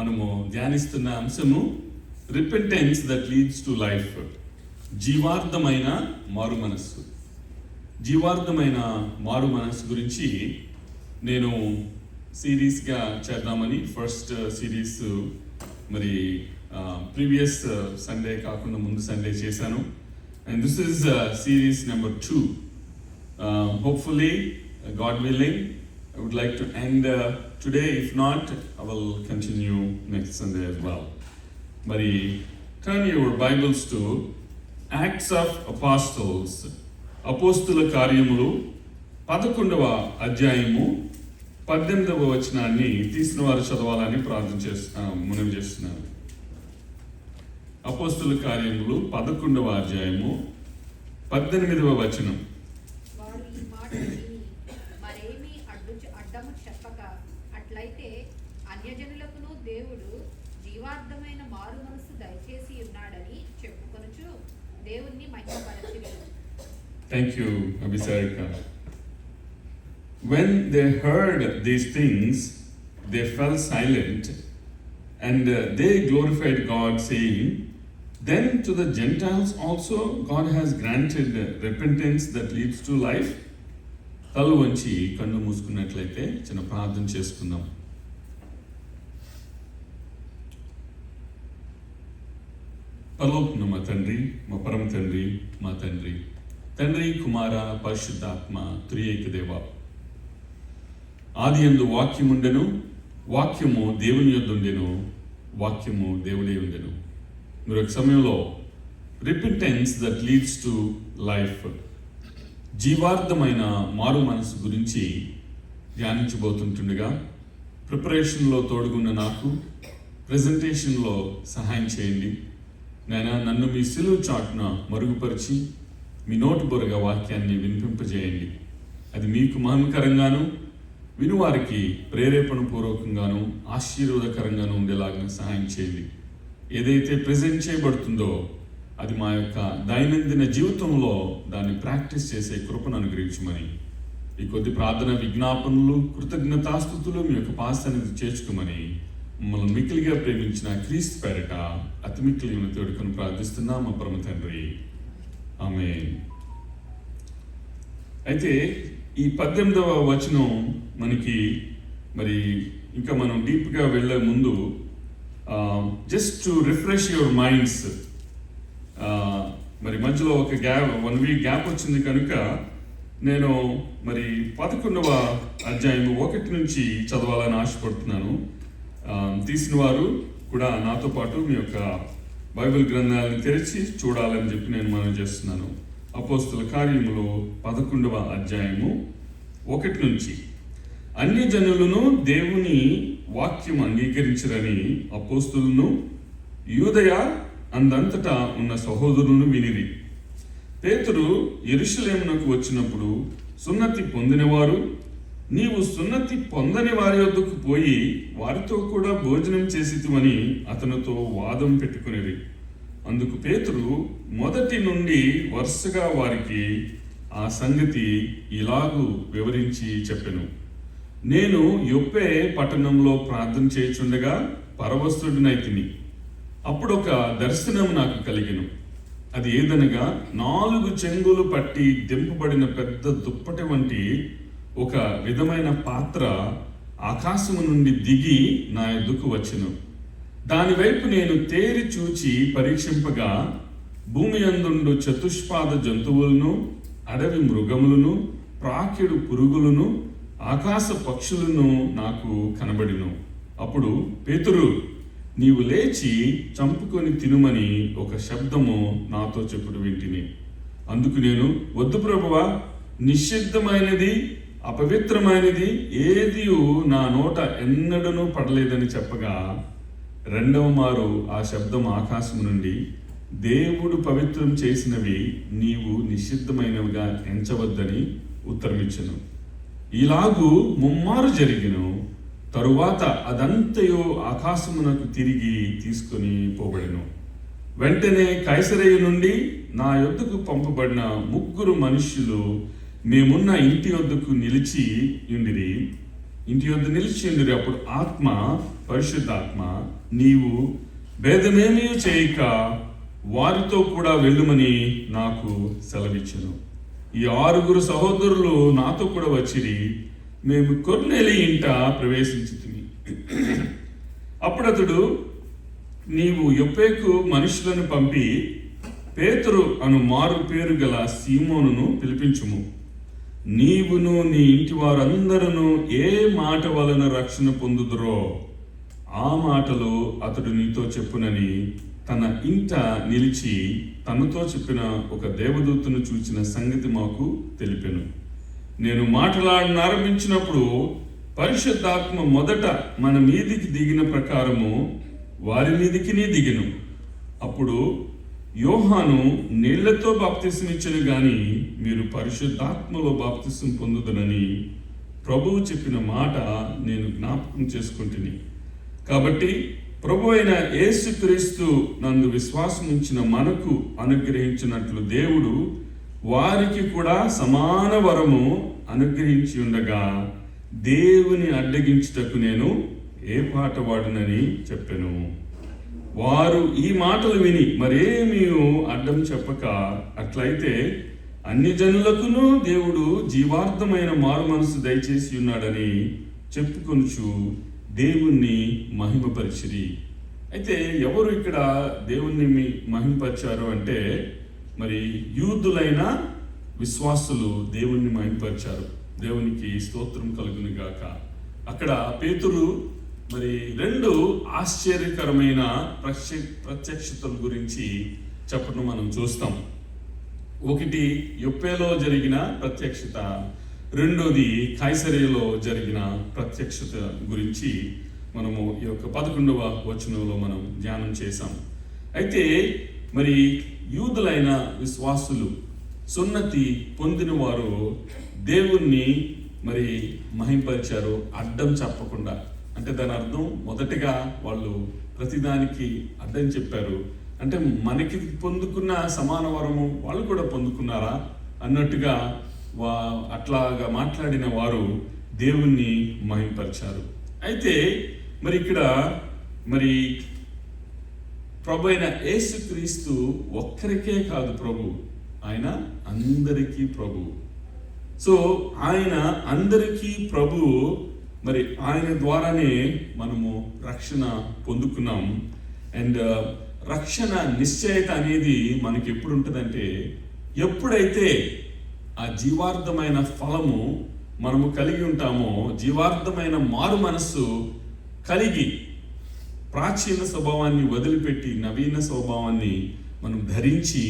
మనము ధ్యానిస్తున్న అంశము repentance that leads to life. జీవార్థమైన మారు మనస్సు. జీవార్థమైన మారు మనస్సు గురించి నేను సిరీస్గా చేద్దామని ఫస్ట్ సిరీస్ మరి ప్రీవియస్ సండే కాకుండా ముందు సండే చేశాను. And this is series number 2. Hopefully, God willing, I would like to end today. If not, I will continue next Sunday as well. Mari, turn your Bibles to Acts of Apostles. అపోస్తుల కార్యములు 11వ అధ్యాయము 18వ వచనాన్ని తీసిన వారు చదవాలని మనవి చేస్తున్నాను. అపోస్తుల కార్యములు 11వ అధ్యాయము 18వ వచనం. అడ్డము చెప్పక అట్లయితే అన్యజనులకును దేవుడు జీవార్థమైన మారు మనసు దయచేసి ఉన్నాడని చెప్పుకొనుచు దేవుణ్ణి మహిమపరచిరి. Thank you, Abhisarika. When they heard these things, they fell silent, and they glorified God, saying, "Then to the Gentiles also God has granted repentance that leads to life." తల వంచి కన్ను మూసుకున్నట్లయితే చిన్న ప్రార్థన చేసుకుందాం. పరలోకమున్న మా తండ్రి, మా పరమ తండ్రి, మా తండ్రి, తండ్రి, కుమార, పరిశుద్ధాత్మ, త్రియేక దేవ. ఆదియందు వాక్యముండెను, వాక్యము దేవుని యొద్ద ఉండెను, వాక్యము దేవుడే ఉండెను. మీరు ఒక సమయంలో repentance that leads to life, జీవార్థమైన మారు మనసు గురించి ధ్యానించబోతుంటుండగా ప్రిపరేషన్లో తోడుగున్న నాకు ప్రజెంటేషన్లో సహాయం చేయండి. నన్ను మీ సిలువ చాటున మరుగుపరిచి మీ నోటి బొరగా వాక్యాన్ని వినిపింపజేయండి. అది మీకు మహిమకరంగాను వినువారికి ప్రేరేపణ పూర్వకంగాను ఆశీర్వాదకరంగాను ఉండేలాగా సహాయం చేయండి. ఏదైతే ప్రజెంట్ చేయబడుతుందో అది మా యొక్క దైనందిన జీవితంలో దాన్ని ప్రాక్టీస్ చేసే కృపను అనుగ్రహించమని, ఈ కొద్ది ప్రార్థన విజ్ఞాపనలు, కృతజ్ఞతాస్తుతులు మీ యొక్క పాశాన్ని చేర్చుకోమని మమ్మల్ని మిక్కిలిగా ప్రేమించిన క్రీస్తు పేరిట అతి మిక్కిలి ఉన్న తోడుకొని ప్రార్థిస్తున్నా మా పరమ తండ్రి, ఆమేన్. అయితే ఈ 18వ వచనం మనకి మరి ఇంకా మనం డీప్గా వెళ్ళే ముందు just to refresh your minds, మరి మధ్యలో ఒక 1 వీక్ గ్యాప్ వచ్చింది కనుక నేను మరి 11వ అధ్యాయము 1 నుంచి చదవాలని ఆశపడుతున్నాను. తీసిన వారు కూడా నాతో పాటు మీ యొక్క బైబిల్ గ్రంథాలను తెరిచి చూడాలని చెప్పి నేను మనం చేస్తున్నాను. అపోస్తుల కార్యములు 11వ అధ్యాయము 1 నుంచి. అన్యజనులను దేవుని వాక్యం అంగీకరించరని అపోస్తులను యూదయ అందంతటా ఉన్న సహోదరులను వినిరి. పేతురు యెరూషలేమునకు వచ్చినప్పుడు సున్నతి పొందినవారు, నీవు సున్నతి పొందని వారి వద్దకు పోయి వారితో కూడా భోజనం చేసితివని అతనితో వాదం పెట్టుకునేది. అందుకు పేతురు మొదటి నుండి వరుసగా వారికి ఆ సంగతి ఇలాగూ వివరించి చెప్పెను. నేను యొప్పే పట్టణంలో ప్రార్థన చేయుచుండగా పరవశుడినైతిని. అప్పుడు ఒక దర్శనం నాకు కలిగెను. అది ఏదనగా 4 చెంగులు పట్టి దింపబడిన పెద్ద దుప్పటి వంటి ఒక విధమైన పాత్ర ఆకాశము నుండి దిగి నా ఎద్దుకు వచ్చెను. దాని వైపు నేను తేరి చూచి పరీక్షింపగా భూమి యందుండు చతుష్పాద జంతువులను, అడవి మృగములను, ప్రాకెడు పురుగులను, ఆకాశ పక్షులను నాకు కనబడిను. అప్పుడు పేతురు, నీవు లేచి చంపుకొని తినుమని ఒక శబ్దము నాతో చెప్పుడు వింటిని. అందుకు నేను, వద్దు ప్రభువా, నిషిద్ధమైనది అపవిత్రమైనది ఏది నా నోట ఎన్నడూ పడలేదని చెప్పగా 2వ మారు ఆ శబ్దం ఆకాశం నుండి, దేవుడు పవిత్రం చేసినవి నీవు నిషిద్ధమైనవిగా ఎంచవద్దని ఉత్తరమిచ్చెను. ఇలాగూ ముమ్మారు జరిగిను. తరువాత అదంతయో ఆకాశమునకు తిరిగి తీసుకొని పోబడెను. వెంటనే కైసరయ్య నుండి నా యొద్దకు పంపబడిన 3 మనుష్యులు మేమున్న ఇంటి యొద్దకు నిలిచి ఉండిరి. అప్పుడు ఆత్మ పరిశుద్ధాత్మ, నీవు భేదమేమీ చేయక వారితో కూడా వెళ్ళుమని నాకు సెలవిచ్చెను. ఈ 6 సహోదరులు నాతో కూడా వచ్చిరి. మేము కొర్నేలి ఇంట ప్రవేశించితిమి. అప్పుడు అతడు, నీవు యొప్పేకు మనుషులను పంపి పేతురు అను మారు పేరు గల సీమోనును పిలిపించుము. నీవును నీ ఇంటి వారందరూ ఏ మాట వలన రక్షణ పొందుదురో ఆ మాటలు అతడు నీతో చెప్పునని తన ఇంట నిలిచి తనతో చెప్పిన ఒక దేవదూతను చూచిన సంగతి మాకు తెలిపెను. నేను మాట్లాడనారంభించినప్పుడు పరిశుద్ధాత్మ మొదట మన మీదికి దిగిన ప్రకారము వారి మీదికి దిగెను. అప్పుడు యోహాను నీళ్లతో బాప్తిసం ఇచ్చెను గాని మీరు పరిశుద్ధాత్మలో బాప్తిసం పొందుదనని ప్రభువు చెప్పిన మాట నేను జ్ఞాపకం చేసుకుంటుని. కాబట్టి ప్రభు అయిన యేసుక్రీస్తు నందు విశ్వాసం ఉంచిన మనకు అనుగ్రహించినట్లు దేవుడు వారికి కూడా సమాన వరము అనుగ్రహించి ఉండగా దేవుని అడ్డగించుటకు నేను ఏ పాట వాడునని చెప్పెను. వారు ఈ మాటలు విని మరేమీ అడ్డం చెప్పక, అట్లయితే అన్ని జనులకును దేవుడు జీవార్థమైన మారు మనసు దయచేసి ఉన్నాడని చెప్పుకొనుచు దేవుణ్ణి మహిమపరిచిరి. అయితే ఎవరు ఇక్కడ దేవుణ్ణి మహిమపరిచారు అంటే, మరి యూదులైన విశ్వాసులు దేవుణ్ణి మహిమపరిచారు. దేవునికి స్తోత్రం కలుగును గాక. అక్కడ పేతురు మరి 2 ఆశ్చర్యకరమైన ప్రత్యక్షతల గురించి చెప్పడం మనం చూస్తాం. ఒకటి యొప్పేలో జరిగిన ప్రత్యక్షత, రెండోది కైసరియలో జరిగిన ప్రత్యక్షత గురించి మనము ఈ యొక్క 11వ వచనంలో మనం ధ్యానం చేశాం. అయితే మరి యూదులైన విశ్వాసులు, సున్నతి పొందిన వారు దేవుణ్ణి మరి మహింపరిచారు అడ్డం చెప్పకుండా. అంటే దాని అర్థం మొదటగా వాళ్ళు ప్రతిదానికి అడ్డం చెప్పారు. అంటే మనకి పొందుకున్న సమాన వరము వాళ్ళు కూడా పొందుకున్నారా అన్నట్టుగా అట్లాగా మాట్లాడిన వారు దేవుణ్ణి మహింపరిచారు. అయితే మరి ఇక్కడ మరి ప్రభు అయిన యేసుక్రీస్తు ఒక్కరికే కాదు ప్రభు, ఆయన అందరికీ ప్రభు. సో ఆయన అందరికీ ప్రభు. మరి ఆయన ద్వారానే మనము రక్షణ పొందుకున్నాం. అండ్ రక్షణ నిశ్చయత అనేది మనకి ఎప్పుడు ఉంటుందంటే, ఎప్పుడైతే ఆ జీవార్థమైన ఫలము మనము కలిగి ఉంటామో, జీవార్థమైన మారు మనస్సు కలిగి ప్రాచీన స్వభావాన్ని వదిలిపెట్టి నవీన స్వభావాన్ని మనం ధరించి,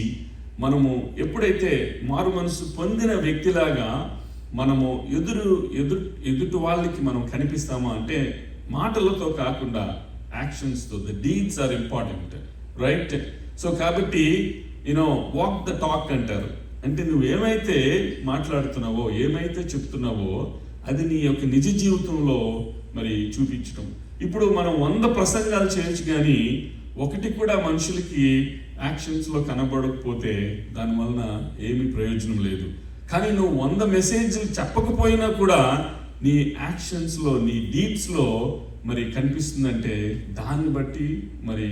మనము ఎప్పుడైతే మారు మనసు పొందిన వ్యక్తిలాగా మనము ఎదుటి వాళ్ళకి మనం కనిపిస్తామో, అంటే మాటలతో కాకుండా యాక్షన్స్తో. The deeds are important, right? So కాబట్టి వాక్ ద టాక్ అంటారు. అంటే నువ్వు ఏమైతే మాట్లాడుతున్నావో, ఏమైతే చెప్తున్నావో అది నీ యొక్క నిజ జీవితంలో మరి చూపించడం. ఇప్పుడు మనం 100 ప్రసంగాలు చేయొచ్చు, కానీ ఒకటి కూడా మనుషులకి యాక్షన్స్లో కనబడకపోతే దానివలన ఏమీ ప్రయోజనం లేదు. కానీ నువ్వు 100 మెసేజ్లు చెప్పకపోయినా కూడా నీ యాక్షన్స్లో, నీ డీడ్స్లో మరి కనిపిస్తుందంటే దాన్ని బట్టి మరి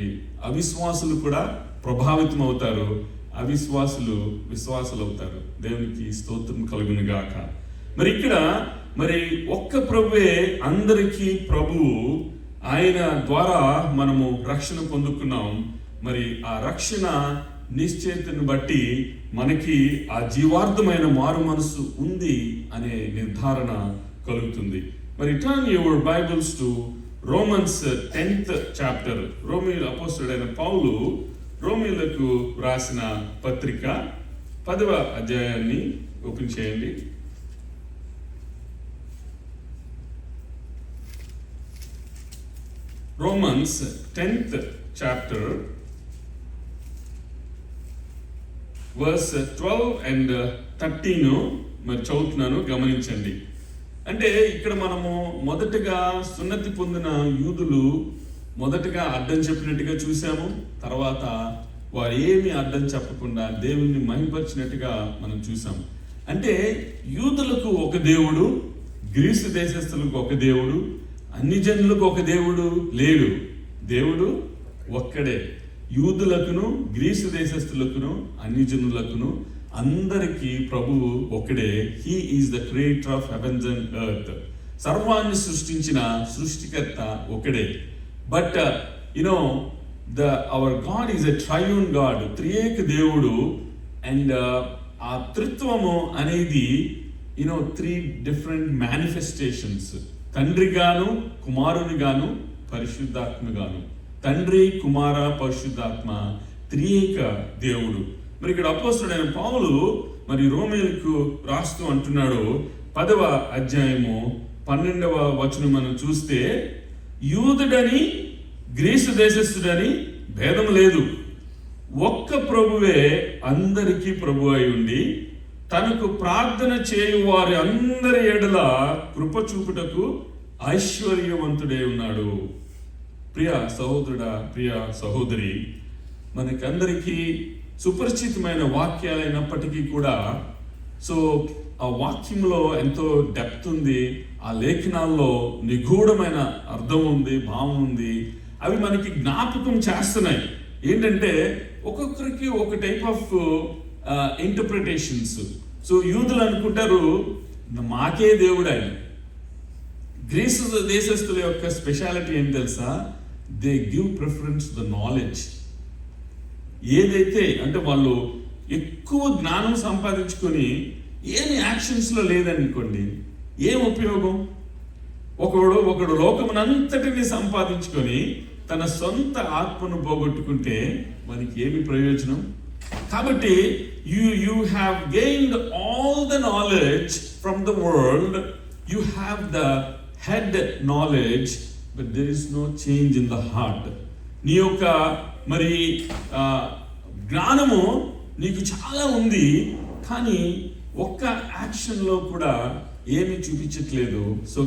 అవిశ్వాసులు కూడా ప్రభావితం అవుతారు, అవిశ్వాసులు విశ్వాసులు అవుతారు. దేవునికి స్తోత్రం కలుగును గాక. మరి ఇక్కడ మరి ఒక్క ప్రభువే అందరికీ ప్రభువు. ఆయన ద్వారా మనము రక్షణ పొందుకున్నాం. మరి ఆ రక్షణ నిశ్చయితను బట్టి మనకి ఆ జీవార్థమైన మారు మనసు ఉంది అనే నిర్ధారణ కలుగుతుంది. మరి turn your Bibles to Romans 10th chapter. అపోస్తలుడైన పౌలు రోమీయులకు రాసిన పత్రిక 10వ అధ్యాయాన్ని ఓపెన్ చేయండి. Romans 10th chapter verse 12 and 13 మరి చదువుతున్నాను, గమనించండి. అంటే ఇక్కడ మనము మొదటగా సున్నతి పొందిన యూదులు మొదటగా అడ్డం చెప్పినట్టుగా చూసాము. తర్వాత వారు ఏమి అడ్డం చెప్పకుండా దేవుణ్ణి మహింపరిచినట్టుగా మనం చూసాము. అంటే యూదులకు ఒక దేవుడు, గ్రీసు దేశస్థులకు ఒక దేవుడు, అన్ని జనులకు ఒక దేవుడు లేడు, దేవుడు ఒక్కడే. యూదులకును గ్రీసు దేశస్థులకును అన్ని జనులకును అందరికీ ప్రభువు ఒక్కడే. He is the creator of heavens and earth. సర్వాన్ని సృష్టించిన సృష్టికర్త ఒకడే. But our God is a triune God, త్రియేక దేవుడు. అండ్ ఆ త్రిత్వము అనేది 3 డిఫరెంట్ మేనిఫెస్టేషన్స్, తండ్రిగాను కుమారునిగాను పరిశుద్ధాత్మగాను. తండ్రి, కుమార, పరిశుద్ధాత్మ త్రియేక దేవుడు. మరి ఇక్కడ అపోస్తలుడైన పౌలు మరి రోమీయులకు రాస్తూ అంటున్నాడు, 10వ అధ్యాయము 12వ వచనం మనం చూస్తే, యూదుడని గ్రీసు దేశస్థుడని భేదం లేదు, ఒక్క ప్రభువే అందరికీ ప్రభు అయి ఉండి తనకు ప్రార్థన చేయు వారి అందరి ఎడల కృప చూపుటకు ఐశ్వర్యవంతుడే ఉన్నాడు. ప్రియ సహోదరుడా, ప్రియ సహోదరి, మనకందరికీ సుపరిచితమైన వాక్యాలైనప్పటికీ కూడా ఆ వాక్యంలో ఎంతో డెప్త్ ఉంది, ఆ లేఖనాల్లో నిగూఢమైన అర్థం ఉంది, భావం ఉంది. అవి మనకి జ్ఞాపకం చేస్తున్నాయి. ఏంటంటే ఒక్కొక్కరికి ఒక టైప్ ఆఫ్ ఇంటర్ప్రిటేషన్స్. యూదులు అనుకుంటారు మాకే దేవుడు ఆయన. గ్రీసు దేశస్తుల యొక్క స్పెషాలిటీ ఏం తెలుసా? They give preference the knowledge. ఏదైతే అంటే వాళ్ళు ఎక్కువ జ్ఞానం సంపాదించుకొని ఏమి యాక్షన్స్లో లేదనుకోండి, ఏం ఉపయోగం? ఒకడు లోకమునంతటిని సంపాదించుకొని తన సొంత ఆత్మను పోగొట్టుకుంటే మనకి ఏమి ప్రయోజనం? కాబట్టి you have gained all the knowledge from the world, you have the head knowledge, but there is no change in the heart. నీ యొక్క మరి జ్ఞానము నీకు చాలా ఉంది, కానీ ఒక్క యాక్షన్లో కూడా ఏమీ చూపించట్లేదు.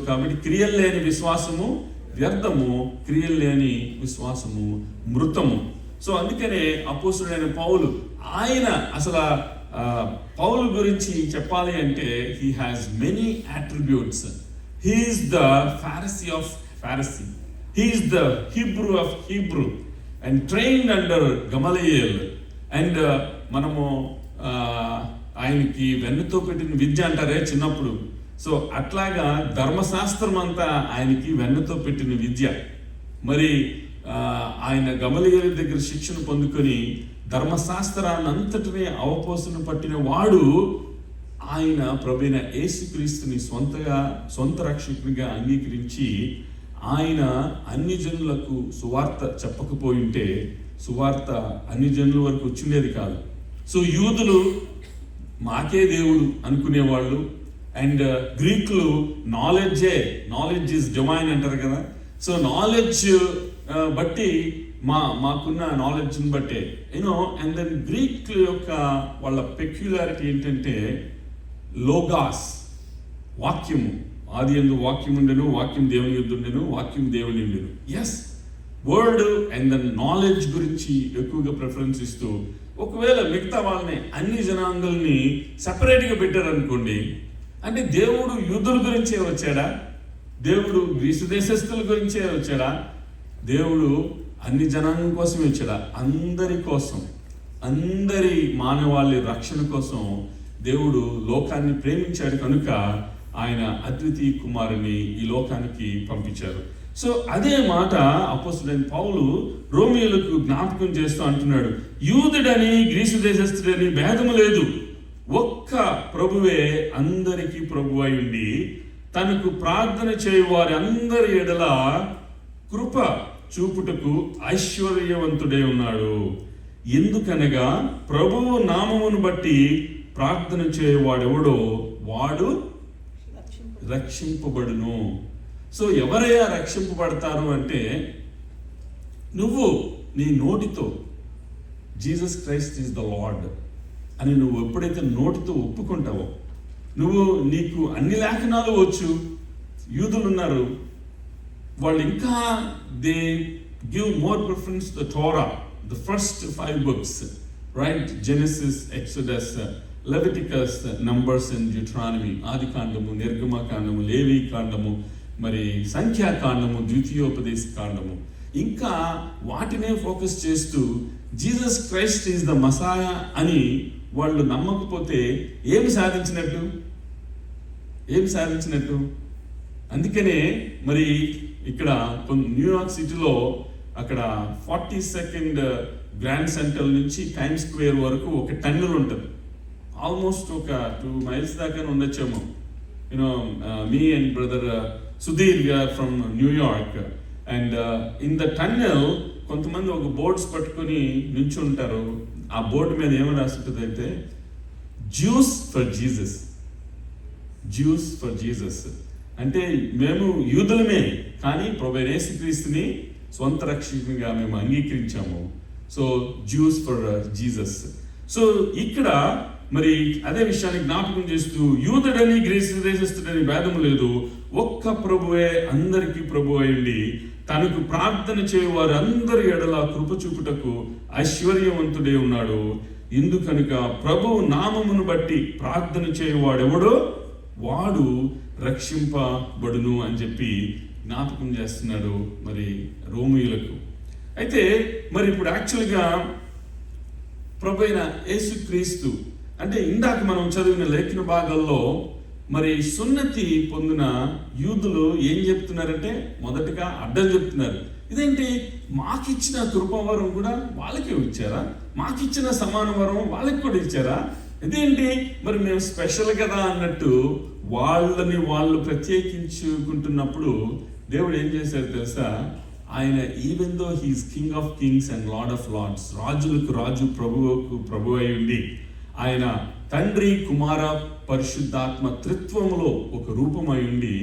కాబట్టి క్రియలు లేని విశ్వాసము వ్యర్థము, క్రియలు లేని విశ్వాసము మృతము. అందుకనే అపోస్తలుడైన పౌలు, ఆయన అసలు పౌలు గురించి చెప్పాలి అంటే he has many attributes. He is the Pharisee of Pharisee, he is the Hebrew of Hebrew and trained under Gamaliel. And మనము ఆయనకి వెన్నుతో పెట్టిన విద్య అంటారే చిన్నప్పుడు, అట్లాగా ధర్మశాస్త్రం అంతా ఆయనకి వెన్నుతో పెట్టిన విద్య. మరి ఆయన గమలీయేలు దగ్గర శిక్షణ పొందుకొని ధర్మశాస్త్రాన్ని అంతటినీ అవపోసన పట్టిన వాడు ఆయన ప్రభువైన యేసుక్రీస్తుని సొంత రక్షకునిగా అంగీకరించి ఆయన అన్ని జనులకు సువార్త చెప్పకపోయింటే సువార్త అన్ని జనుల వరకు వచ్చిండేది కాదు. యూదులు మాకే దేవుడు అనుకునేవాళ్ళు. అండ్ గ్రీకులు నాలెడ్జ్ ఈజ్ డివైన్ అంటారు కదా. నాలెడ్జ్ బట్టి మాకున్న నాలెడ్జ్ని బట్టే అండ్ దెన్ గ్రీక్ యొక్క వాళ్ళ పెక్యులారిటీ ఏంటంటే లోగాస్, వాక్యము. ఆది యందు వాక్యం ఉండెను, వాక్యం దేవుని యొద్ద ఉండెను, వాక్యం దేవుని ఉండెను. Yes, word and then knowledge గురించి ఎక్కువగా ప్రిఫరెన్స్ ఇస్తూ, ఒకవేళ మిగతా వాళ్ళని అన్ని జనాంగాల్ని సెపరేట్గా పెట్టారనుకోండి, అంటే దేవుడు యూదుల గురించే వచ్చాడా? దేవుడు గ్రీసు దేశస్థుల గురించే వచ్చాడా? దేవుడు అన్ని జనాంగం కోసమే వచ్చాడా? అందరి కోసం, అందరి మానవాళి రక్షణ కోసం దేవుడు లోకాన్ని ప్రేమించాడు కనుక ఆయన అద్వితీయ కుమారుని ఈ లోకానికి పంపించారు. అదే మాట అపోస్తలుడైన పౌలు రోమీయులకు జ్ఞాపకం చేస్తూ అంటున్నాడు, యూదుడని గ్రీసు దేశస్థుడని భేదము లేదు, ఒక్క ప్రభువే అందరికీ ప్రభు అయి ఉండి తనకు ప్రార్థన చేయు వారి అందరి ఎడల కృప చూపుటకు ఐశ్వర్యవంతుడే ఉన్నాడు. ఎందుకనగా ప్రభువు నామమును బట్టి ప్రార్థన చేయువాడెవడో వాడు రక్షింపబడును. ఎవరయ్యా రక్షింపబడతారు అంటే, నువ్వు నీ నోటితో Jesus Christ is the lord అని నువ్వు ఎప్పుడైతే నోటితో ఒప్పుకుంటావో, నీకు అన్ని లేఖనాలు వచ్చు. యూదులు ఉన్నారు, వాళ్ళు ఇంకా they give more preference the Torah, the first 5 books, right? Genesis, exodus, Leviticus, numbers and Deuteronomy, ఆది కాండము, నిర్గమ కాండము, లేవి కాండము, మరి సంఖ్యాకాండము, ద్వితీయోపదేశ కాండము, ఇంకా వాటినే ఫోకస్ చేస్తూ Jesus Christ is the Messiah అని వాళ్ళు నమ్మకపోతే ఏమి సాధించినట్టు? అందుకనే మరి ఇక్కడ న్యూయార్క్ సిటీలో అక్కడ 42nd గ్రాండ్ సెంటర్ నుంచి టైమ్ స్క్వేర్ వరకు ఒక టన్నెల్ ఉంటుంది. ఆల్మోస్ట్ ఒక 2 miles దాకా ఉండొచ్చేమో. Me and brother Sudheer from New York, and in the tunnel కొంతమంది ఒక బోర్డ్స్ పట్టుకొని నించుంటారు. ఆ బోర్డు మీద ఏమని రాస్తుంటుంది అంటే జ్యూస్ ఫర్ జీసస్ అంటే మేము యూదులమే, కానీ ప్రభువైన యేసుక్రీస్తుని స్వంత రక్షకునిగా మేము అంగీకరించాము. So Jews for Jesus. So ఇక్కడ మరి అదే విషయాన్ని జ్ఞాపకం చేస్తూ యూదుడని గ్రీస్తుడని భేదం లేదు, ఒక్క ప్రభువే అందరికీ ప్రభు అయ్యుండి తనకు ప్రార్థన చేయవారు అందరి ఎడల కృప చూపుటకు ఐశ్వర్యవంతుడే ఉన్నాడు. ఎందుకనుక ప్రభువు నామమును బట్టి ప్రార్థన చేయవాడెవడో వాడు రక్షింపబడును అని చెప్పి జ్ఞాపకం చేస్తున్నాడు మరి రోమీయులకు. అయితే మరి ఇప్పుడు యాక్చువల్గా ప్రభు అయిన యేసుక్రీస్తు అంటే ఇందాక మనం చదివిన లేఖన భాగాల్లో మరి సున్నతి పొందిన యూదులు ఏం చెప్తున్నారంటే మొదటగా అడ్డం చెప్తున్నారు. ఇదేంటి, మాకిచ్చిన కృపావరం కూడా వాళ్ళకే ఇచ్చారా? మాకిచ్చిన సమాన వరం వాళ్ళకి కూడా ఇచ్చారా? ఇదేంటి మరి మేము స్పెషల్ కదా అన్నట్టు వాళ్ళని వాళ్ళు ప్రత్యేకించుకుంటున్నప్పుడు దేవుడు ఏం చేశారు తెలుసా? ఆయన even though he's king of kings and lord of lords, రాజులకు రాజు, ప్రభువుకు ప్రభు అయి ఉండి ఆయన తండ్రి, కుమార, పరిశుద్ధాత్మ త్రిత్వములో ఒక రూపమై ఉండి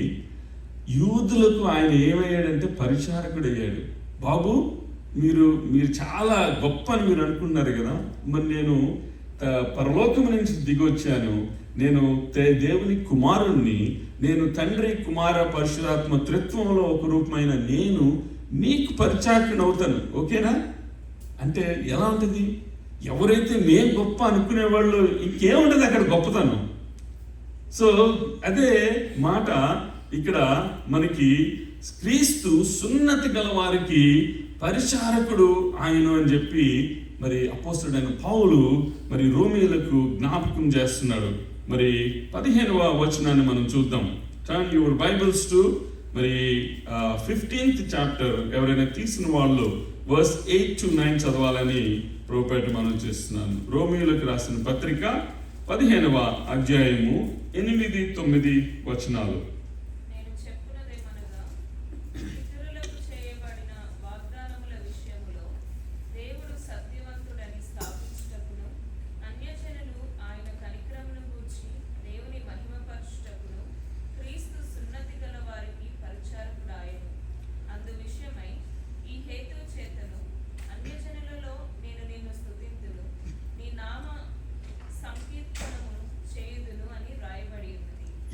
యూదులకు ఆయన ఏమయ్యాడంటే పరిచారకుడు అయ్యాడు. బాబు మీరు చాలా గొప్ప అని మీరు అనుకున్నారు కదా, మరి నేను పరలోకం నుంచి దిగొచ్చాను, నేను దేవుని కుమారుణ్ణి, నేను తండ్రి, కుమార, పరిశుద్ధాత్మ త్రిత్వంలో ఒక రూపమైన నేను మీకు పరిచారకుని అవుతాను, ఓకేనా అంటే ఎలా ఉంటుంది? ఎవరైతే మేము గొప్ప అనుకునే వాళ్ళు ఇంకేముంటుంది అక్కడ గొప్పతనం. సో అదే మాట ఇక్కడ మనకి క్రీస్తు సున్నతి గల వారికి పరిచారకుడు ఆయన అని చెప్పి మరి అపోస్తలుడైన పౌలు మరి రోమీయులకు జ్ఞాపకం చేస్తున్నాడు. మరి 15వ వచనాన్ని మనం చూద్దాం. టర్న్ యువర్ బైబిల్స్ టు మరి 15th చాప్టర్. ఎవరైనా తీసిన వాళ్ళు వర్స్ 8 to 9 చదవాలని ప్రభుపేట మనం చేస్తున్నాను. రోమీయులకు రాసిన పత్రిక 15వ అధ్యాయము 8-9 వచనాలు.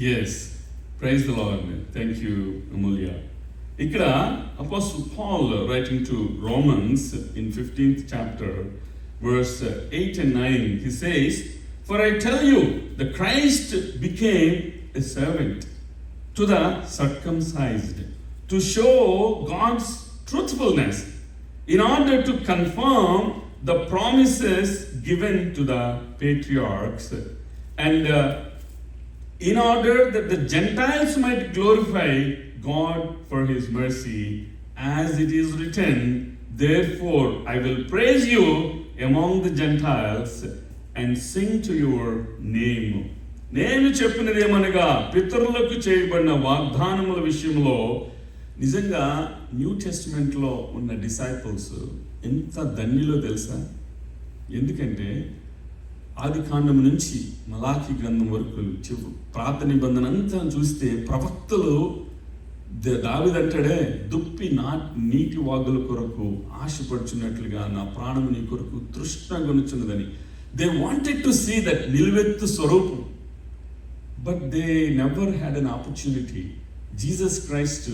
Yes, praise the Lord. Thank you, Amulya. ఇక్కడ Apostle Paul writing to Romans in 15th chapter, verse 8 and 9, he says, "For I tell you, the Christ became a servant to the circumcised, to show God's truthfulness, in order to confirm the promises given to the patriarchs, and in order that the Gentiles might glorify God for His mercy, as it is written, therefore I will praise you among the Gentiles and sing to your name." నేను చెప్పినదేమనగా పితరులకు చేయబడిన వాగ్దానముల విషయంలో నిజంగా new టెస్టిమెంట్లో ఉన్న disciples ఎంత ధన్యులో తెలుసా? ఎందుకంటే ఆది కాండం నుంచి మలాఖీ గ్రంథం వరకు పాత నిబంధన అంతా చూస్తే ప్రవక్తలు దావీదంటాడే, దుప్పి నీటి వాగుల కొరకు ఆశపడుచున్నట్లుగా నా ప్రాణము నీ కొరకు తృష్ణగొనుచున్నదని. They wanted to see that నిలువెత్తు స్వరూపం, but they never had an opportunity. Jesus Christ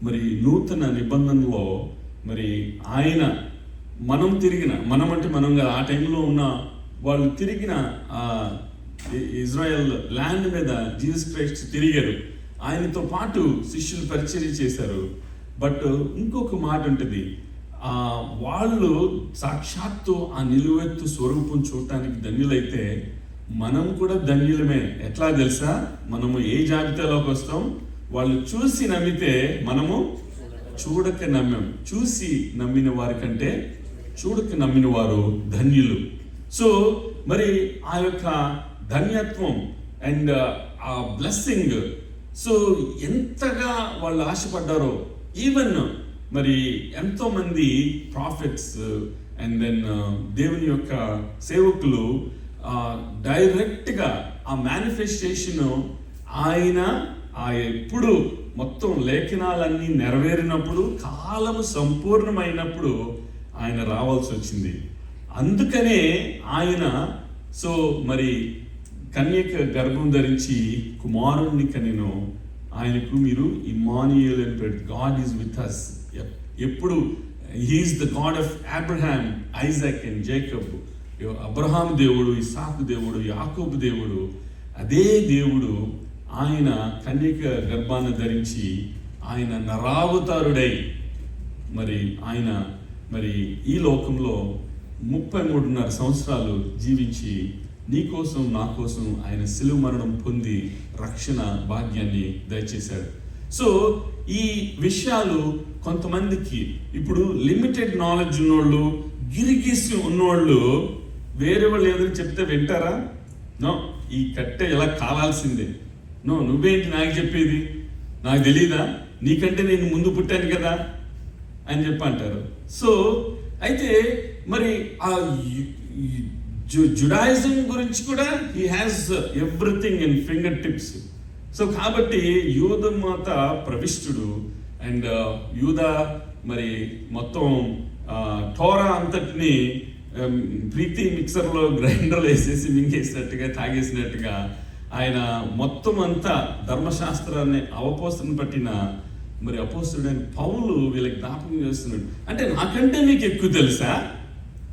మరి నూతన నిబంధనలో మరి ఆయన మనం అంటే మనం ఆ టైంలో ఉన్న వాళ్ళు తిరిగిన ఇజ్రాయెల్ ల్యాండ్ మీద జీసస్ క్రైస్ట్ తిరిగారు. ఆయనతో పాటు శిష్యులు పరిచర్య చేశారు. బట్ ఇంకొక మాట ఉంటుంది, వాళ్ళు సాక్షాత్తు ఆ నిలువెత్తు స్వరూపం చూడటానికి ధన్యులైతే మనం కూడా ధన్యులమే. ఎట్లా తెలుసా? మనము ఏ జాబితాలోకి వస్తాం? వాళ్ళు చూసి నమ్మితే మనము చూడక నమ్మాం. చూసి నమ్మిన వారి కంటే చూడక నమ్మిన వారు ధన్యులు. సో మరి ఆ యొక్క ధన్యత్వం అండ్ ఆ బ్లెస్సింగ్, సో ఎంతగా వాళ్ళు ఆశపడ్డారో. ఈవెన్ మరి ఎంతో మంది ప్రాఫిట్స్ అండ్ దెన్ దేవుని యొక్క సేవకులు డైరెక్ట్గా ఆ మేనిఫెస్టేషన్ ఆయన ఎప్పుడు మొత్తం లేఖనాలన్నీ నెరవేరినప్పుడు, కాలము సంపూర్ణమైనప్పుడు ఆయన రావాల్సి వచ్చింది. అందుకనే ఆయన సో మరి కన్యక గర్భం ధరించి కుమారుణ్ణి కనెను. ఆయనకు మీరు ఇమ్మానుయేల్ అని పెట్టి, గాడ్ ఈజ్ విత్ అస్. ఎప్పుడు he is the God of Abraham, Isaac and Jacob. Abraham దేవుడు, ఇస్సాకు దేవుడు, యాకోబు దేవుడు. అదే దేవుడు ఆయన కన్యక గర్భాన్ని ధరించి ఆయన నరావతారుడై మరి ఆయన మరి ఈ లోకంలో 33.5 సంవత్సరాలు జీవించి నీ కోసం నా కోసం ఆయన శిలువ మరణం పొంది రక్షణ భాగ్యాన్ని దయచేశాడు. సో ఈ విషయాలు కొంతమందికి ఇప్పుడు లిమిటెడ్ నాలెడ్జ్ ఉన్నోళ్ళు, గిరిగీసి ఉన్నోళ్ళు వేరే వాళ్ళు ఏదైనా చెప్తే వింటారా? నో, ఈ కట్టె ఇలా కావాల్సిందే. నో, నువ్వేంటి నాకు చెప్పేది? నాకు తెలీదా? నీకంటే నేను ముందు పుట్టాను కదా అని చెప్పి అంటారు. సో అయితే మరి ఆ జుడాయిజం గురించి కూడా he has everything in finger tips. So కాబట్టి యూద మాత ప్రవిష్టుడు అండ్ యూద మరి మొత్తం టోరా అంతటిని ప్రీతి మిక్సర్లో గ్రైండర్లో వేసేసి మింగేసినట్టుగా తాగేసినట్టుగా ఆయన మొత్తం అంతా ధర్మశాస్త్రాన్ని అవపోసన పట్టిన మరి అపోస్తుడైన పౌలు వీళ్ళకి జ్ఞాపకం చేస్తున్నాడు. అంటే నాకంటే మీకు ఎక్కువ తెలుసా?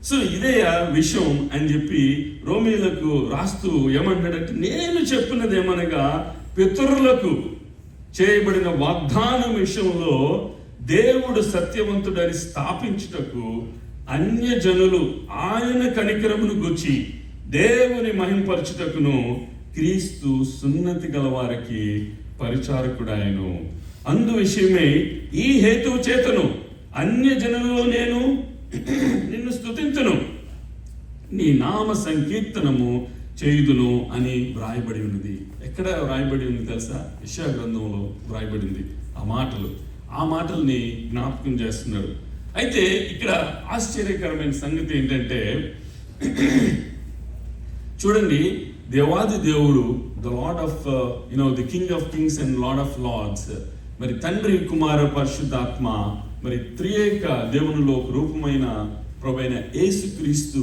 సో ఇదే విషయం అని చెప్పి రోమీలకు రాస్తూ ఏమంటాడంటే, నేను చెప్పినది ఏమనగా పితరులకు చేయబడిన వాగ్దానం విషయంలో దేవుడు సత్యవంతుడని స్థాపించుటకు అన్యజనులు ఆయన కనికరమును గుచ్చి దేవుని మహింపరచుటకును క్రీస్తు సున్నతి గల వారికి పరిచారకుడాయను. అందు విషయమై ఈ హేతువు చేతను అన్యజనులలో నేను నిన్ను స్తుతింతును, నీ నామ సంకీర్తనము చేయుదును అని వ్రాయబడి ఉన్నది. ఎక్కడ వ్రాయబడి ఉంది తెలుసా? యెషయా గ్రంథంలో వ్రాయబడింది ఆ మాటల్ని జ్ఞాపకం చేస్తున్నాడు. అయితే ఇక్కడ ఆశ్చర్యకరమైన సంగతి ఏంటంటే, చూడండి, దేవాది దేవుడు, the lord of the king of kings and lord of lords, మరి తండ్రి, కుమార, పరిశుద్ధాత్మ, మరి త్రియేక దేవునిలో రూపమైన ప్రభువైన యేసుక్రీస్తు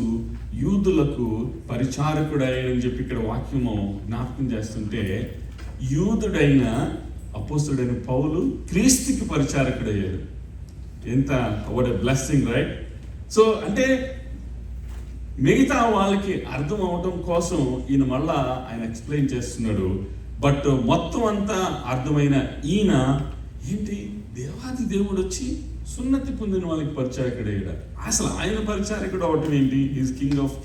యూదులకు పరిచారకుడైనని చెప్పి ఇక్కడ వాక్యము జ్ఞాపకం చేస్తుంటే, యూదుడైన అపోస్తుడైన పౌలు క్రీస్తుకి పరిచారకుడయ్యాడు. ఎంత what a blessing, right? So అంటే మిగతా వాళ్ళకి అర్థం అవటం కోసం ఈయన మళ్ళా ఆయన ఎక్స్ప్లెయిన్ చేస్తున్నాడు. బట్ మొత్తం అంతా అర్థమైన ఈయన ఏంటి, దేవాది దేవుడు వచ్చి సున్నతి పొందిన వాళ్ళకి పరిచారకుడయ్యాడు. అసలు ఆయన పరిచారకుడు అవటం ఏంటి? Is king of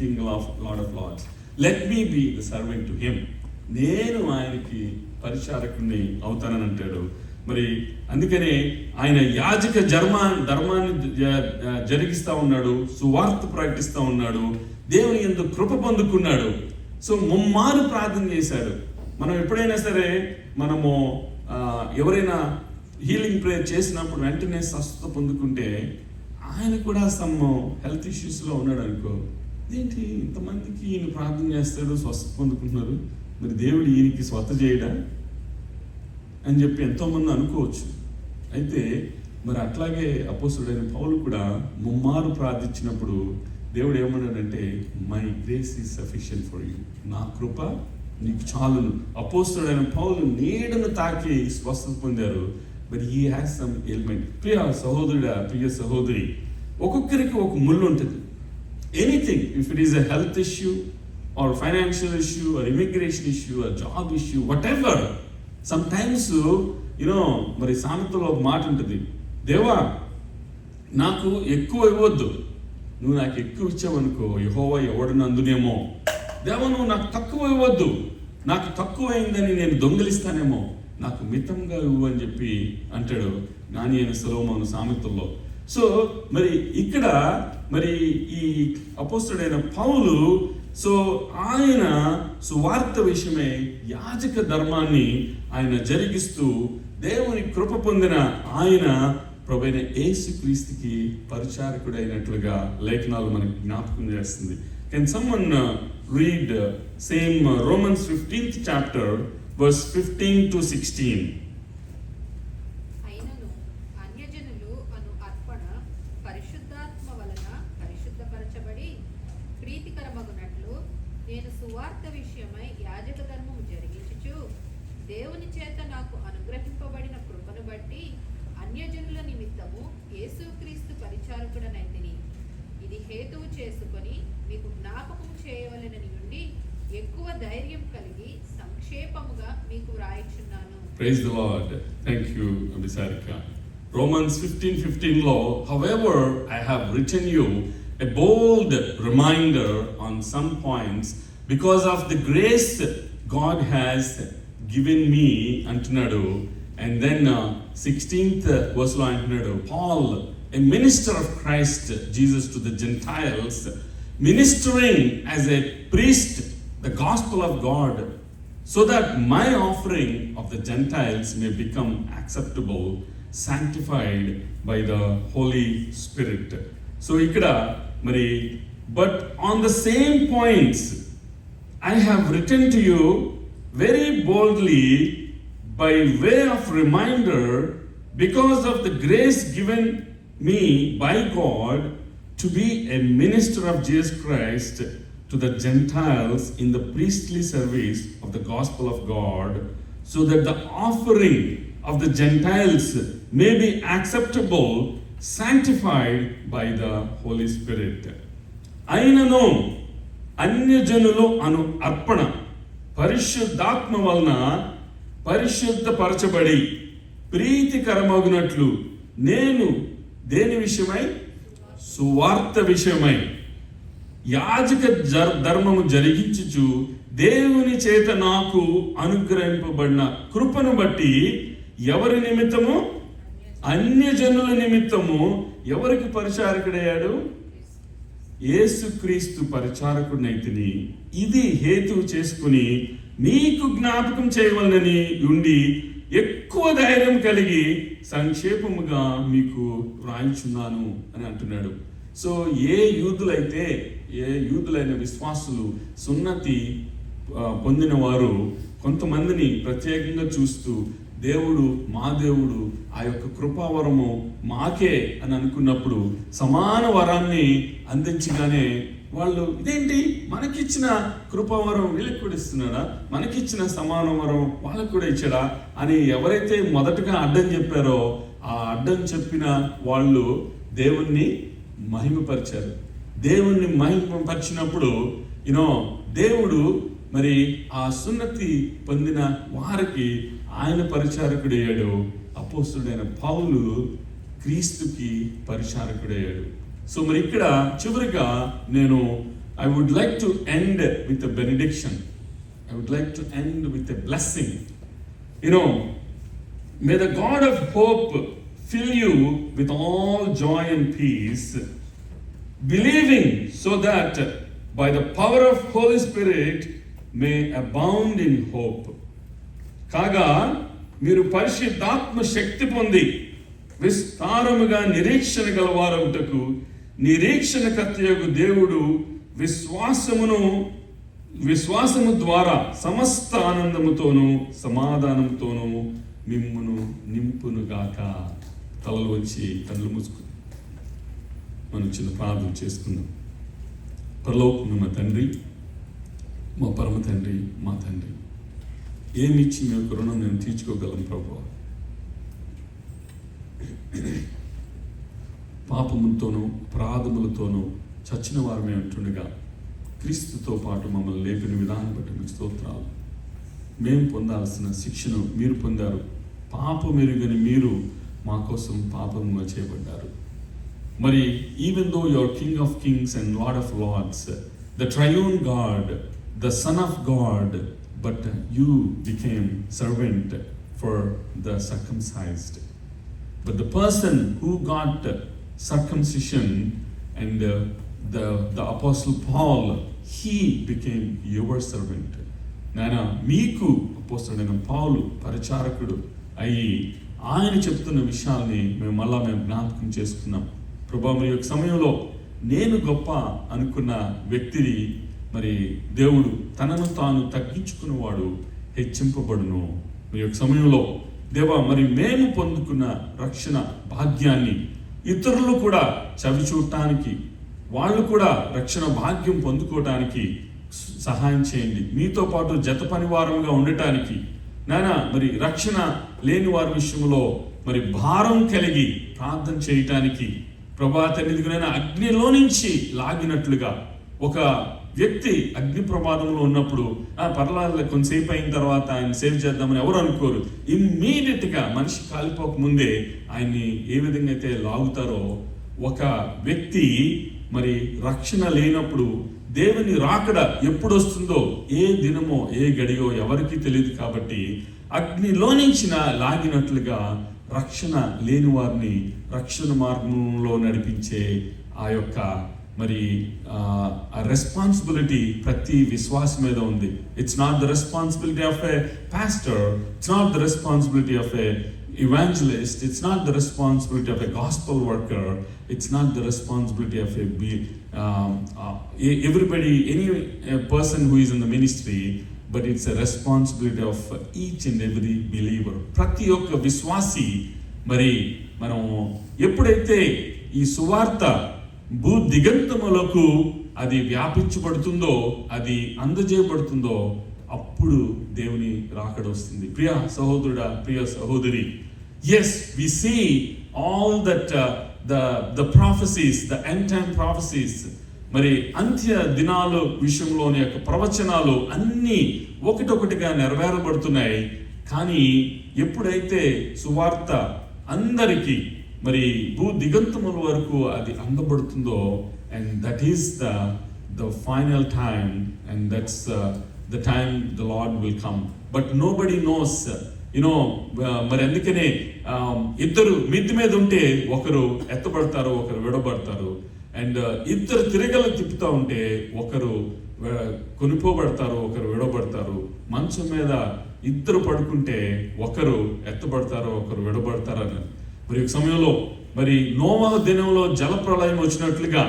lord of lords. Let me be the servant to him. నేను ఆయనకి పరిచారకుడిని అవుతానని అంటాడు. మరి అందుకనే ఆయన యాజక ధర్మాన్ని జరిగిస్తూ ఉన్నాడు, సువార్త ప్రకటిస్తూ ఉన్నాడు, దేవుని యందు కృప పొందుకున్నాడు. సో ముమ్మారు ప్రార్థన చేశాడు. మనం ఎప్పుడైనా సరే మనము ఎవరైనా హీలింగ్ ప్రేయర్ చేసినప్పుడు వెంటనే స్వస్థత పొందుకుంటే, ఆయన కూడా సమ్ హెల్త్ ఇష్యూస్లో ఉన్నాడు అనుకో, ఏంటి ఇంతమందికి ఈయన ప్రార్థన చేస్తాడు, స్వస్థత పొందుకుంటున్నారు, మరి దేవుడు ఈయనకి స్వస్థ చేయడా అని చెప్పి ఎంతోమంది అనుకోవచ్చు. అయితే మరి అట్లాగే అపోస్తుడైన పౌలు కూడా ముమ్మారు ప్రార్థించినప్పుడు దేవుడు ఏమన్నాడంటే, my grace is sufficient for you, నా కృప నీకు చాలును. అపోస్తుడైన పౌలు నీడను తాకి స్వస్థత పొందారు. But he has some element. ప్రియ సహోదరుడా, ప్రియ సహోదరి, ఒక్కొక్కరికి ఒక ముళ్ళు ఉంటుంది. Anything, if it is a health issue or financial issue or immigration issue or job issue, whatever, sometimes మరి సామెతలో ఒక మాట ఉంటుంది, దేవా నాకు ఎక్కువ ఇవ్వద్దు, నువ్వు నాకు ఎక్కువ ఇచ్చావనుకో యెహోవా ఎవడని అందునేమో. దేవా నువ్వు నాకు తక్కువ ఇవ్వద్దు, నాకు తక్కువ అయిందని నేను దొంగిలిస్తానేమో, నాకు మితంగా ఇవ్వు అని చెప్పి అంటాడు జ్ఞాని అయిన సొలొమోను సామెతల్లో. సో మరి ఇక్కడ మరి ఈ అపోస్తలుడైన పౌలు సో ఆయన సువార్త విషయమై యాజక ధర్మాన్ని ఆయన జరిగిస్తూ దేవుని కృప పొందిన ఆయన ప్రభువైన యేసుక్రీస్తుకి పరిచారకుడైనట్లుగా లేఖనాలు మనకు జ్ఞాపకం చేస్తుంది. Can someone read same Romans 15th chapter verse 15 to 16. అయినను అన్యజనులు అను అర్పణ పరిశుద్ధాత్మ వలన పరిశుద్ధపరచబడి ప్రీతికరమగునట్లు నేను సువార్త విషయమై యాజక ధర్మము జరిగించుచు దేవుని చేత నాకు అనుగ్రహింపబడిన కృపను బట్టి అన్యజనుల నిమిత్తము యేసుక్రీస్తు పరిచారకుడనైతిని. ఇది హేతువు చేసుకొని మీకు జ్ఞాపకం చేయవలెనని ఉండి ఎక్కువ ధైర్యం కలిగి సంక్షేపముగా మీకు వ్రాయిచున్నాను. Praise the Lord. Thank you, Abhisarika. Romans 15:15 లో, however, I have written you a bold reminder on some points because of the grace God has given me అంటున్నాడు. And then 16th verse లో అంటున్నాడు, Paul, a minister of Christ Jesus to the Gentiles, ministering as a priest the gospel of God, so that my offering of the Gentiles may become acceptable, sanctified by the Holy Spirit. So ikkada mari, but on the same points I have written to you very boldly by way of reminder, because of the grace given me by God to be a minister of Jesus Christ to the Gentiles in the priestly service of the gospel of God, so that the offering of the Gentiles may be acceptable, sanctified by the Holy Spirit. అయినను అన్యజనులు అను అర్పణ పరిశుద్ధాత్మ వలన పరిశుద్ధపరచబడి ప్రీతికరమగునట్లు నేను దేని విషయమై సువార్త విషయమై యాజక ధర్మము జరిగించుచు దేవుని చేత నాకు అనుగ్రహింపబడిన కృపను బట్టి ఎవరి నిమిత్తము? అన్యజనుల నిమిత్తము. ఎవరికి పరిచారకుడయ్యాడు? యేసుక్రీస్తు పరిచారకుడినైతిని. ఇది హేతువు చేసుకుని మీకు జ్ఞాపకం చేయవలనని ఉండి ఎక్కువ ధైర్యం కలిగి సంక్షేపముగా మీకు రాయించున్నాను అని అంటున్నాడు. సో ఏ యూదులైన విశ్వాసులు సున్నతి పొందిన వారు కొంతమందిని ప్రత్యేకంగా చూస్తూ దేవుడు మా దేవుడు ఆ యొక్క కృపావరము మాకే అని అనుకున్నప్పుడు సమాన వరాన్ని అందించగానే వాళ్ళు ఇదేంటి మనకిచ్చిన కృపావరం వీళ్ళకి కూడా ఇస్తున్నాడా, మనకిచ్చిన సమాన వరం వాళ్ళకు కూడా ఇచ్చాడా అని ఎవరైతే మొదటగా అడ్డం చెప్పారో ఆ అడ్డం చెప్పిన వాళ్ళు దేవుణ్ణి మహిమపరిచారు. దేవుణ్ణి మహిమపరిచినప్పుడు దేవుడు మరి ఆ సున్నతి పొందిన వారికి ఆయన పరిచారకుడయ్యాడు. అపోస్తలుడైన పౌలు క్రీస్తుకి పరిచారకుడయ్యాడు. సో మరి ఇక్కడ చివరిగా నేను I would like to end with a benediction. I would like to end with a blessing. May the God of hope fill you with all joy and peace, believing, so that by the power of Holy Spirit may abound in hope. కాగా మీరు పరిశుద్ధాత్మ శక్తి పొంది విస్తారముగా నిరీక్షణ గలవారవుటకు నిరీక్షణకర్తయగు దేవుడు విశ్వాసము ద్వారా సమస్త ఆనందముతోనూ సమాధానముతోనూ మిమ్మును నింపునుగాక. తలలు వచ్చి కళ్ళు మూసుకుని మనం చిన్న ప్రార్థన చేసుకుందాం. పరలోకమున్న మా తండ్రి, మా పరమ తండ్రి, మా తండ్రి, ఏమిచ్చి మీ యొక్క రుణం మేము తీర్చుకోగలం ప్రభువా? పాపములతోనూ అపరాధములతోనూ చచ్చిన వారమే ఉంటుండగా క్రీస్తుతో పాటు మమ్మల్ని లేపిన విధానం బట్టి మీకు స్తోత్రాలు. మేము పొందాల్సిన శిక్షను మీరు పొందారు. పాపం ఎరుగని మీరు మా కోసం పాపముగా చేయబడ్డారు. మరి even though your king of kings and lord of lords, the triune God, the son of God, but you became servant for the circumcised. But the person who got circumcision and the Apostle Paul, he became your servant. నాయన మీకు అపోస్తలుడైన పౌలు పరిచారకుడు అయ్యి ఆయన చెప్తున్న విషయాల్ని మేము జ్ఞాపకం చేసుకున్నాం. ప్రభా, మరి యొక్క సమయంలో నేను గొప్ప అనుకున్న వ్యక్తిని మరి దేవుడు తనను తాను తగ్గించుకున్నవాడు హెచ్చింపబడును. మరి యొక్క సమయంలో దేవా, మరి మేము పొందుకున్న రక్షణ భాగ్యాన్ని ఇతరులు కూడా చవి చూడటానికి, వాళ్ళు కూడా రక్షణ భాగ్యం పొందుకోవటానికి సహాయం చేయండి. మీతో పాటు జత పనివారంగా ఉండటానికి నాయన, మరి రక్షణ లేని వారి విషయంలో మరి భారం కలిగి ప్రార్థన చేయటానికి ప్రభా తండ్రి, అగ్నిలో నుంచి లాగినట్లుగా ఒక వ్యక్తి అగ్ని ప్రమాదంలో ఉన్నప్పుడు పర్లాదులో కొంతసేపు అయిన తర్వాత ఆయన సేవ్ చేద్దామని ఎవరు అనుకోరు. ఇమ్మీడియట్గా మనిషి కాలిపోక ముందే ఆయన్ని ఏ విధంగా అయితే లాగుతారో, ఒక వ్యక్తి మరి రక్షణ లేనప్పుడు దేవుని రాకడ ఎప్పుడు వస్తుందో, ఏ దినమో ఏ గడియో ఎవరికి తెలియదు. కాబట్టి అగ్నిలో నుంచి లాగినట్లుగా రక్షణ లేని వారిని రక్షణ మార్గంలో నడిపించే ఆ యొక్క మరి ఆ రెస్పాన్సిబిలిటీ ప్రతి విశ్వాసం మీద ఉంది. It's not the responsibility of a pastor, it's not the responsibility of a evangelist, it's not the responsibility of a gospel worker, it's not the responsibility of everybody, any person who is in the ministry, but it's a responsibility of each and every believer. ప్రతి ఒక్క విశ్వాసి మరి మనం ఎప్పుడైతే ఈ సువార్త భూ దిగంతములకు అది వ్యాపించబడుతుందో, అది అందజేయబడుతుందో, అప్పుడు దేవుని రాకడ వస్తుంది. ప్రియ సహోదరుడా, ప్రియ సహోదరి, yes, we see all that the prophecies, the end time prophecies, మరి అంత్య దినాలు విషయంలోని యొక్క ప్రవచనాలు అన్నీ ఒకటొకటిగా నెరవేరబడుతున్నాయి. కానీ ఎప్పుడైతే సువార్త అందరికీ మరి భూ దిగంతముల వరకు అది అందబడుతుందో, and that is the final time, and that's the time the Lord will come. But nobody knows, మరి అందుకనే ఇద్దరు మిద్ది మీద ఉంటే ఒకరు ఎత్తబడతారు, ఒకరు విడబడతారు. అండ్ ఇద్దరు తిరగలు తిప్పుతూ ఉంటే ఒకరు కొనిపోబడతారు, ఒకరు విడబడతారు. మంచం మీద ఇద్దరు పడుకుంటే ఒకరు ఎత్తబడతారు, ఒకరు విడబడతారు అని. మరి ఒక సమయంలో మరి నోవహు దినంలో జలప్రళయం వచ్చినట్లుగా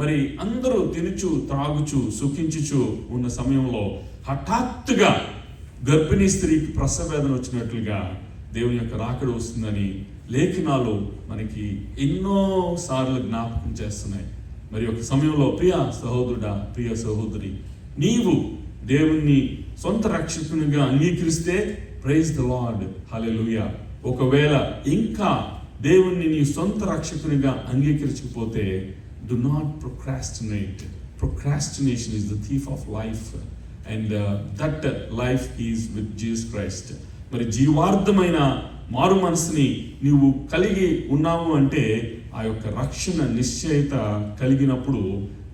మరి అందరూ తినుచు త్రాగుచు సుఖించుచు ఉన్న సమయంలో హఠాత్తుగా గర్భిణీ స్త్రీకి ప్రసవేదన వచ్చినట్లుగా దేవుని యొక్క రాకడ వస్తుందని లేఖనాలు మనకి ఎన్నో సార్లు జ్ఞాపకం చేస్తున్నాయి. మరి ఒక సమయంలో ప్రియ సహోదరుడా, ప్రియ సహోదరి, నీవు దేవుణ్ణి సొంత రక్షకునిగా అంగీకరిస్తే ప్రైజ్ ద లార్డ్, హల్లెలూయా. ఒకవేళ ఇంకా దేవుణ్ణి నీ సొంత రక్షకునిగా అంగీకరించకపోతే, do not procrastinate. Procrastination is the thief of life, and that life is with Jesus Christ. మరి జీవార్థమైన మారు మనసుని నీవు కలిగి ఉన్నావు అంటే, ఆ యొక్క రక్షణ నిశ్చయిత కలిగినప్పుడు,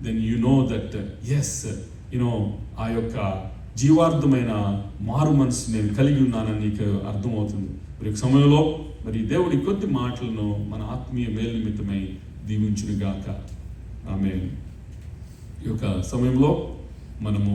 then you know that yes, ఆ యొక్క జీవార్థమైన మారు మనసు నేను కలిగి ఉన్నానని నీకు అర్థమవుతుంది. మరి సమయంలో మరి దేవుడి కొద్ది మాటలను మన ఆత్మీయ మేలు నిమిత్తమై దీవించునుగాక. ఆమేన్. ఈ యొక్క సమయంలో మనము